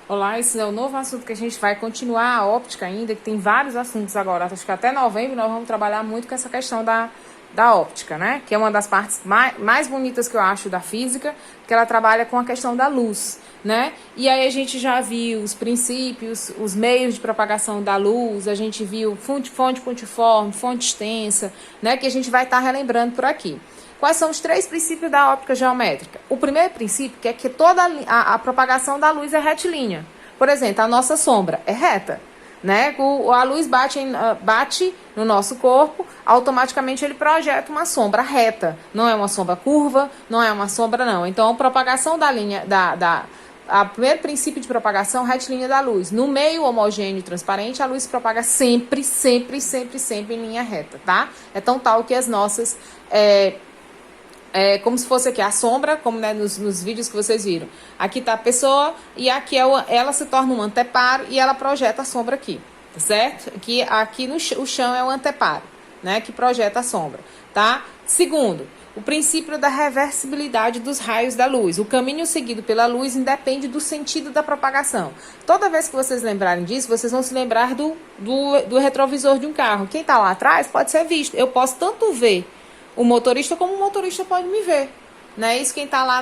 Olá, esse é o novo assunto que a gente vai continuar, a óptica ainda, que tem vários assuntos agora. Acho que até novembro nós vamos trabalhar muito com essa questão da óptica, né? Que é uma das partes mais bonitas que eu acho da física, que ela trabalha com a questão da luz, né? E aí a gente já viu os princípios, os meios de propagação da luz, a gente viu fonte pontiforme, fonte extensa, né? Que a gente vai estar relembrando por aqui. Quais são os 3 princípios da óptica geométrica? O primeiro princípio é que toda a propagação da luz é retilínea. Por exemplo, a nossa sombra é reta, né? A luz bate no nosso corpo, automaticamente ele projeta uma sombra reta. Não é uma sombra curva, não é uma sombra não. Então, a propagação da linha, o primeiro princípio de propagação, retilínea da luz. No meio homogêneo e transparente, a luz se propaga sempre em linha reta, tá? É tão tal que as nossas... como se fosse aqui a sombra, como né, nos vídeos que vocês viram. Aqui está a pessoa e aqui ela se torna um anteparo e ela projeta a sombra aqui, tá certo? Aqui o chão é o anteparo, né, que projeta a sombra, tá? Segundo, o princípio da reversibilidade dos raios da luz. O caminho seguido pela luz independe do sentido da propagação. Toda vez que vocês lembrarem disso, vocês vão se lembrar do retrovisor de um carro. Quem está lá atrás pode ser visto. Eu posso tanto ver o motorista como o motorista pode me ver, né? Isso quem está lá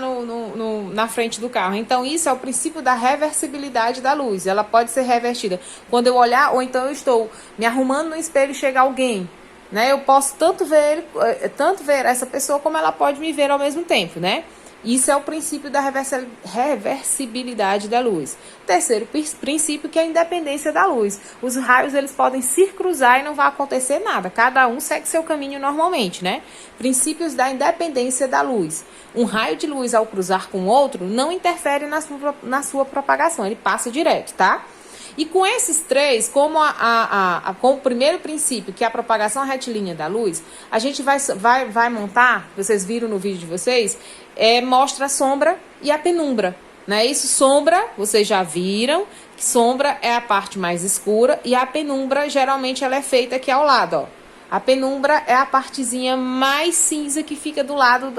na frente do carro. Então, isso é o princípio da reversibilidade da luz. Ela pode ser revertida quando eu olhar, ou então eu estou me arrumando no espelho e chega alguém, né? Eu posso tanto ver essa pessoa como ela pode me ver ao mesmo tempo, né? Isso é o princípio da reversibilidade da luz. Terceiro princípio, que é a independência da luz. Os raios eles podem se cruzar e não vai acontecer nada. Cada um segue seu caminho normalmente, né? Princípios da independência da luz. Um raio de luz ao cruzar com outro não interfere na sua propagação, ele passa direto, tá? E com esses 3, como com o primeiro princípio, que é a propagação retilínea da luz, a gente vai montar, vocês viram no vídeo de vocês, mostra a sombra e a penumbra, né? Isso, sombra, vocês já viram, que sombra é a parte mais escura e a penumbra, geralmente, ela é feita aqui ao lado, ó. A penumbra é a partezinha mais cinza que fica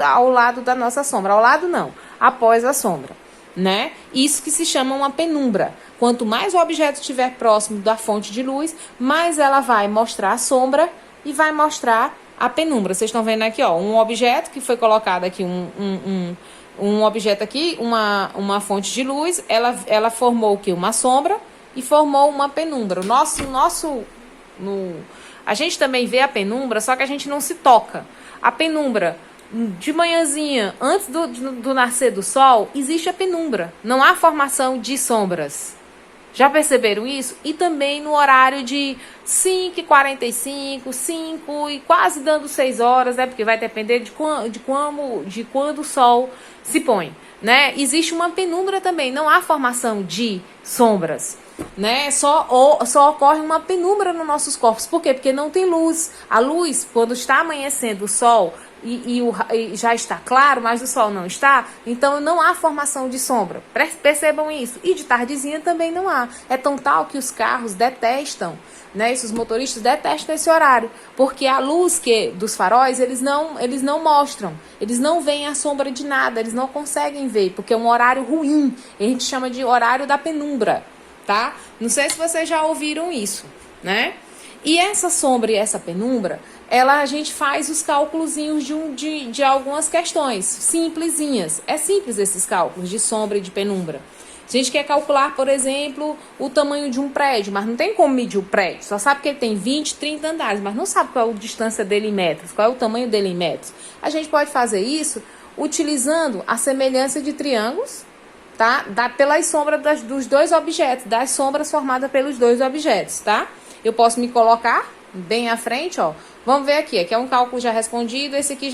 ao lado da nossa sombra. Ao lado não, após a sombra, né? Isso que se chama uma penumbra. Quanto mais o objeto estiver próximo da fonte de luz, mais ela vai mostrar a sombra e vai mostrar a penumbra. Vocês estão vendo aqui, ó, um objeto que foi colocado aqui, um objeto aqui, uma fonte de luz, ela formou aqui uma sombra e formou uma penumbra. A gente também vê a penumbra, só que a gente não se toca. A penumbra, de manhãzinha, antes do nascer do sol, existe a penumbra. Não há formação de sombras. Já perceberam isso? E também no horário de 5h45, 5 e quase dando 6 horas, né? Porque vai depender de quando o sol se põe, né? Existe uma penumbra também, não há formação de sombras, né? Só ocorre uma penumbra nos nossos corpos. Por quê? Porque não tem luz. A luz, quando está amanhecendo o sol e já está claro, mas o sol não está, então não há formação de sombra. Percebam isso. E de tardezinha também não há. É tão tal que os carros detestam, né? Os motoristas detestam esse horário, porque a luz dos faróis, eles não mostram, eles não veem a sombra de nada, eles não conseguem ver, porque é um horário ruim. A gente chama de horário da penumbra, tá? Não sei se vocês já ouviram isso, né? E essa sombra e essa penumbra, a gente faz os cálculozinhos de algumas questões simplesinhas. É simples esses cálculos de sombra e de penumbra. A gente quer calcular, por exemplo, o tamanho de um prédio, mas não tem como medir o prédio. Só sabe que ele tem 20, 30 andares, mas não sabe qual é a distância dele em metros, qual é o tamanho dele em metros. A gente pode fazer isso utilizando a semelhança de triângulos, tá? Pelas sombras dos dois objetos, das sombras formadas pelos dois objetos, tá? Eu posso me colocar bem à frente, ó. Vamos ver aqui. Aqui é um cálculo já respondido. Esse aqui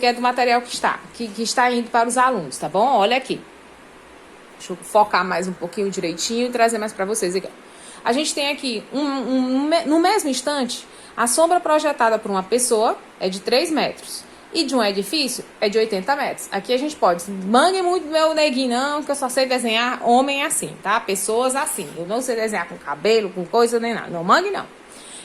é do material que está indo para os alunos, tá bom? Olha aqui. Deixa eu focar mais um pouquinho direitinho e trazer mais para vocês aqui. A gente tem aqui, no mesmo instante, a sombra projetada por uma pessoa é de 3 metros. E de um edifício é de 80 metros. Aqui a gente pode... Mangue muito meu neguinho, não, que eu só sei desenhar homem assim, tá? Pessoas assim. Eu não sei desenhar com cabelo, com coisa, nem nada. Não mangue, não.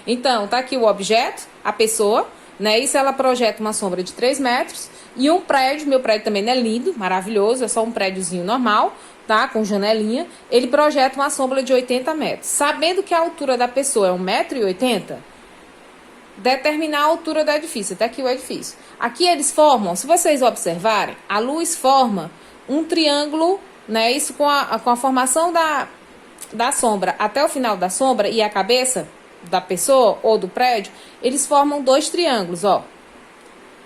Então, tá aqui o objeto, a pessoa, né? Isso ela projeta uma sombra de 3 metros. E um prédio, meu prédio também não é lindo, maravilhoso, é só um prédiozinho normal. tá? Com janelinha, ele projeta uma sombra de 80 metros. Sabendo que a altura da pessoa é 1,80 m, determinar a altura do edifício. Até aqui o edifício. Aqui eles formam, se vocês observarem, a luz forma um triângulo, né? Isso com a formação da sombra até o final da sombra e a cabeça da pessoa ou do prédio, eles formam 2 triângulos, ó.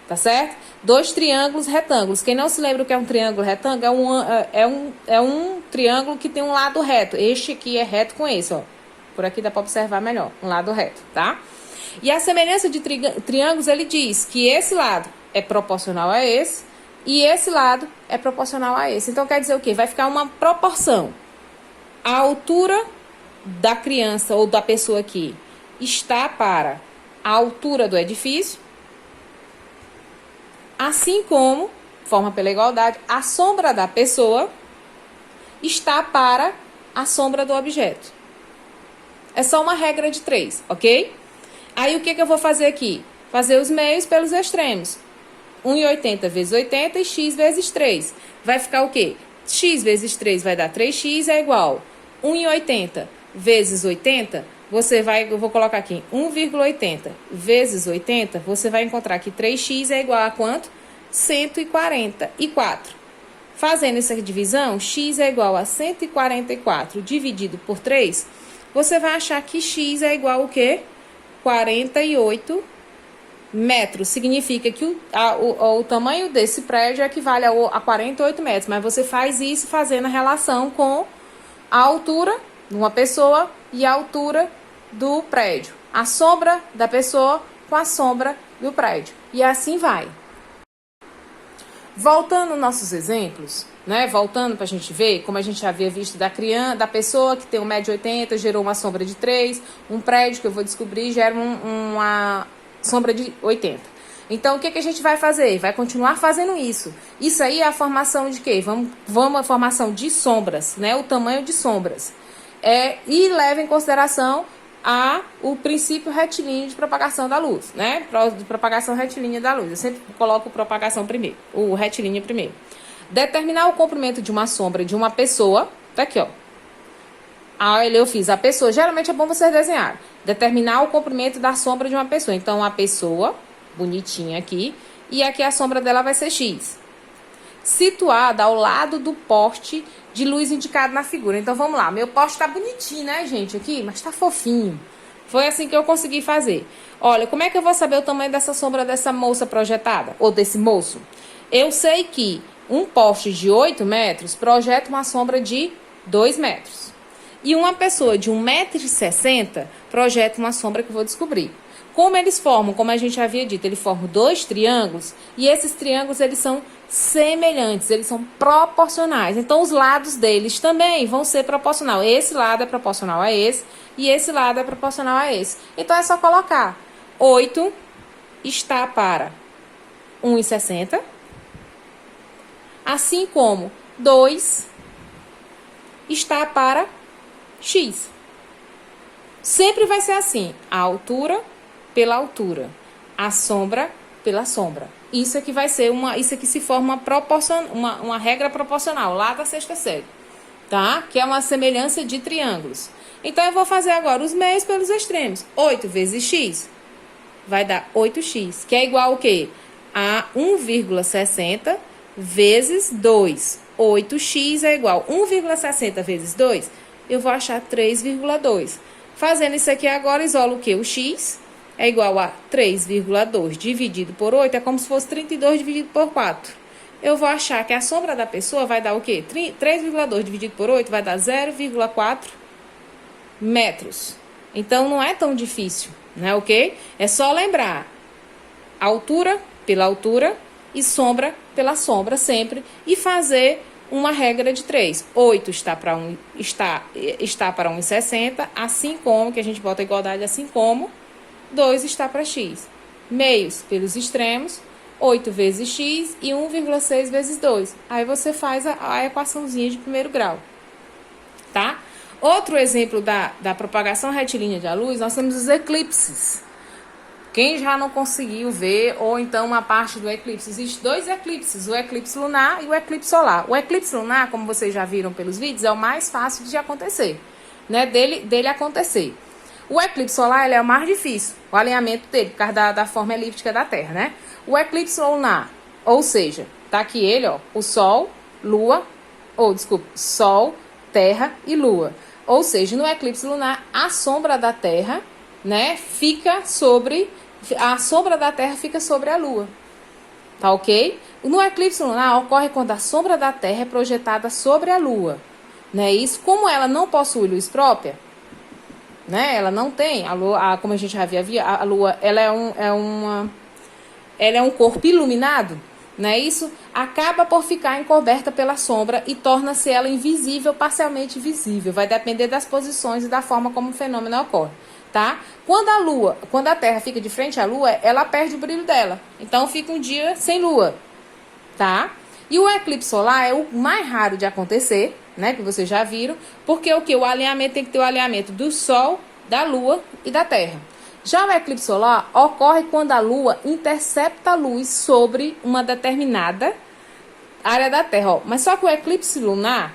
Tá certo? 2 triângulos retângulos. Quem não se lembra o que é um triângulo retângulo, é um triângulo que tem um lado reto. Este aqui é reto com esse, ó. Por aqui dá para observar melhor, um lado reto, tá? E a semelhança de triângulos, ele diz que esse lado é proporcional a esse e esse lado é proporcional a esse. Então, quer dizer o quê? Vai ficar uma proporção. A altura da criança ou da pessoa aqui está para a altura do edifício, assim como, forma pela igualdade, a sombra da pessoa está para a sombra do objeto. É só uma regra de 3, ok? Aí o que eu vou fazer aqui? Fazer os meios pelos extremos. 1,80 vezes 80 e x vezes 3. Vai ficar o quê? X vezes 3 vai dar 3x é igual 1,80 vezes 80, eu vou colocar aqui 1,80 vezes 80, você vai encontrar que 3x é igual a quanto? 144. Fazendo essa divisão, x é igual a 144 dividido por 3, você vai achar que x é igual ao quê? 48 metros. Significa que o tamanho desse prédio equivale a 48 metros, mas você faz isso fazendo a relação com a altura de uma pessoa e a altura do prédio. A sombra da pessoa com a sombra do prédio. E assim vai. Voltando aos nossos exemplos, né? Voltando para a gente ver, como a gente já havia visto da pessoa que tem 1,80 m, gerou uma sombra de 3, um prédio que eu vou descobrir gera uma sombra de 80. Então, o que a gente vai fazer? Vai continuar fazendo isso. Isso aí é a formação de quê? Vamos a formação de sombras, né? O tamanho de sombras. E leva em consideração o princípio retilíneo de propagação da luz, né? De propagação retilínea da luz. Eu sempre coloco propagação primeiro, o retilíneo primeiro. Determinar o comprimento de uma sombra de uma pessoa, tá aqui, ó. Aí eu fiz a pessoa, geralmente é bom você desenhar. Determinar o comprimento da sombra de uma pessoa. Então, a pessoa, bonitinha aqui, e aqui a sombra dela vai ser X. Situada ao lado do poste de luz indicado na figura. Então, vamos lá. Meu poste tá bonitinho, né, gente, aqui? Mas tá fofinho. Foi assim que eu consegui fazer. Olha, como é que eu vou saber o tamanho dessa sombra dessa moça projetada? Ou desse moço? Eu sei que um poste de 8 metros projeta uma sombra de 2 metros. E uma pessoa de 1,60 m projeta uma sombra que eu vou descobrir. Como eles formam, como a gente havia dito, eles formam 2 triângulos e esses triângulos eles são semelhantes, eles são proporcionais. Então os lados deles também vão ser proporcional. Esse lado é proporcional a esse e esse lado é proporcional a esse. Então é só colocar 8 está para 1,60 m, assim como 2 está para X. Sempre vai ser assim, a altura pela altura, a sombra pela sombra. Isso aqui vai ser isso aqui se forma uma regra proporcional lá da 6ª série, tá? Que é uma semelhança de triângulos. Então eu vou fazer agora os meios pelos extremos. 8 vezes x vai dar 8x, que é igual ao quê? A 1,60 vezes 2. 8x é igual a 1,60 vezes 2, eu vou achar 3,2. Fazendo isso aqui agora, isolo o quê? O x é igual a 3,2 dividido por 8, é como se fosse 32 dividido por 4. Eu vou achar que a sombra da pessoa vai dar o quê? 3,2 dividido por 8 vai dar 0,4 metros. Então, não é tão difícil, né? Ok? É só lembrar altura pela altura e sombra pela sombra sempre e fazer uma regra de 3. 8 está para 1,60, assim como, que a gente bota a igualdade, assim como 2 está para x. Meios pelos extremos, 8 vezes x e 1,6 vezes 2. Aí você faz a equaçãozinha de primeiro grau, tá? Outro exemplo da propagação retilínea da luz, nós temos os eclipses. Quem já não conseguiu ver, ou então uma parte do eclipse, existem dois eclipses, o eclipse lunar e o eclipse solar. O eclipse lunar, como vocês já viram pelos vídeos, é o mais fácil de acontecer, né? Dele acontecer. O eclipse solar ele é o mais difícil, o alinhamento dele, por causa da forma elíptica da Terra, né? O eclipse lunar, ou seja, tá aqui ele, ó, o Sol, Lua, Sol, Terra e Lua. Ou seja, no eclipse lunar, a sombra da Terra, né, a sombra da Terra fica sobre a Lua. Tá ok? No eclipse lunar ocorre quando a sombra da Terra é projetada sobre a Lua. Né? Isso, como ela não possui luz própria, né? Ela não tem, a Lua, como a gente já havia, a Lua ela é um corpo iluminado, né? Isso acaba por ficar encoberta pela sombra e torna-se ela invisível, parcialmente visível. Vai depender das posições e da forma como o fenômeno ocorre. Tá? Quando a Terra fica de frente à Lua, ela perde o brilho dela. Então fica um dia sem Lua, tá? E o eclipse solar é o mais raro de acontecer, né? Que vocês já viram, porque o alinhamento tem que ter o alinhamento do Sol, da Lua e da Terra. Já o eclipse solar ocorre quando a Lua intercepta a luz sobre uma determinada área da Terra. Ó. Mas só que o eclipse lunar,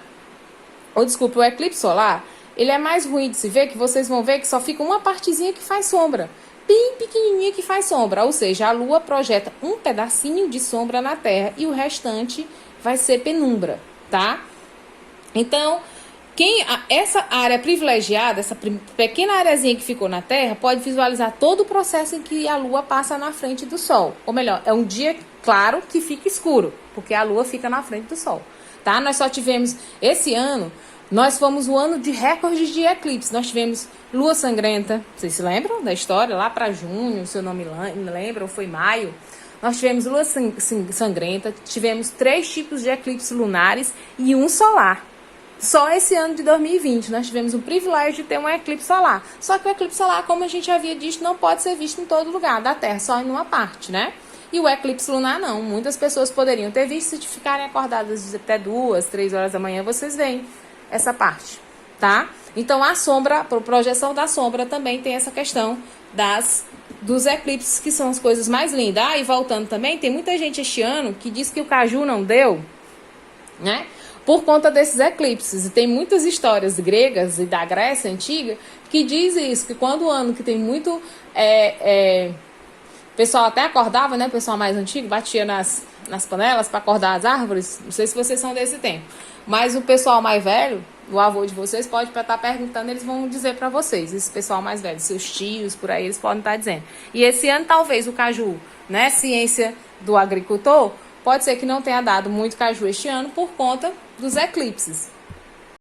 o eclipse solar, ele é mais ruim de se ver, que vocês vão ver que só fica uma partezinha que faz sombra. Bem pequenininha que faz sombra. Ou seja, a Lua projeta um pedacinho de sombra na Terra e o restante vai ser penumbra, tá? Então, essa área privilegiada, essa pequena areazinha que ficou na Terra, pode visualizar todo o processo em que a Lua passa na frente do Sol. Ou melhor, é um dia claro que fica escuro, porque a Lua fica na frente do Sol, tá? Nós só tivemos, esse ano, nós fomos o ano de recordes de eclipse. Nós tivemos Lua sangrenta, vocês se lembram da história? Lá para junho, se eu não me lembro, ou foi maio. Nós tivemos Lua sangrenta, tivemos 3 tipos de eclipses lunares e um solar. Só esse ano de 2020 nós tivemos o privilégio de ter um eclipse solar. Só que o eclipse solar, como a gente havia dito, não pode ser visto em todo lugar da Terra, só em uma parte, né? E o eclipse lunar não. Muitas pessoas poderiam ter visto, se ficarem acordadas até 2, 3 horas da manhã, vocês veem essa parte, tá? Então a sombra, a projeção da sombra também tem essa questão dos eclipses, que são as coisas mais lindas. Ah, e voltando também, tem muita gente este ano que diz que o caju não deu, né? Por conta desses eclipses. E tem muitas histórias gregas e da Grécia Antiga que dizem isso, que quando o ano que tem muito... o pessoal até acordava, né? O pessoal mais antigo batia nas panelas para acordar as árvores. Não sei se vocês são desse tempo. Mas o pessoal mais velho, o avô de vocês, pode estar perguntando, eles vão dizer para vocês. Esse pessoal mais velho, seus tios, por aí, eles podem estar dizendo. E esse ano, talvez, o caju, né? Ciência do agricultor, pode ser que não tenha dado muito caju este ano por conta dos eclipses.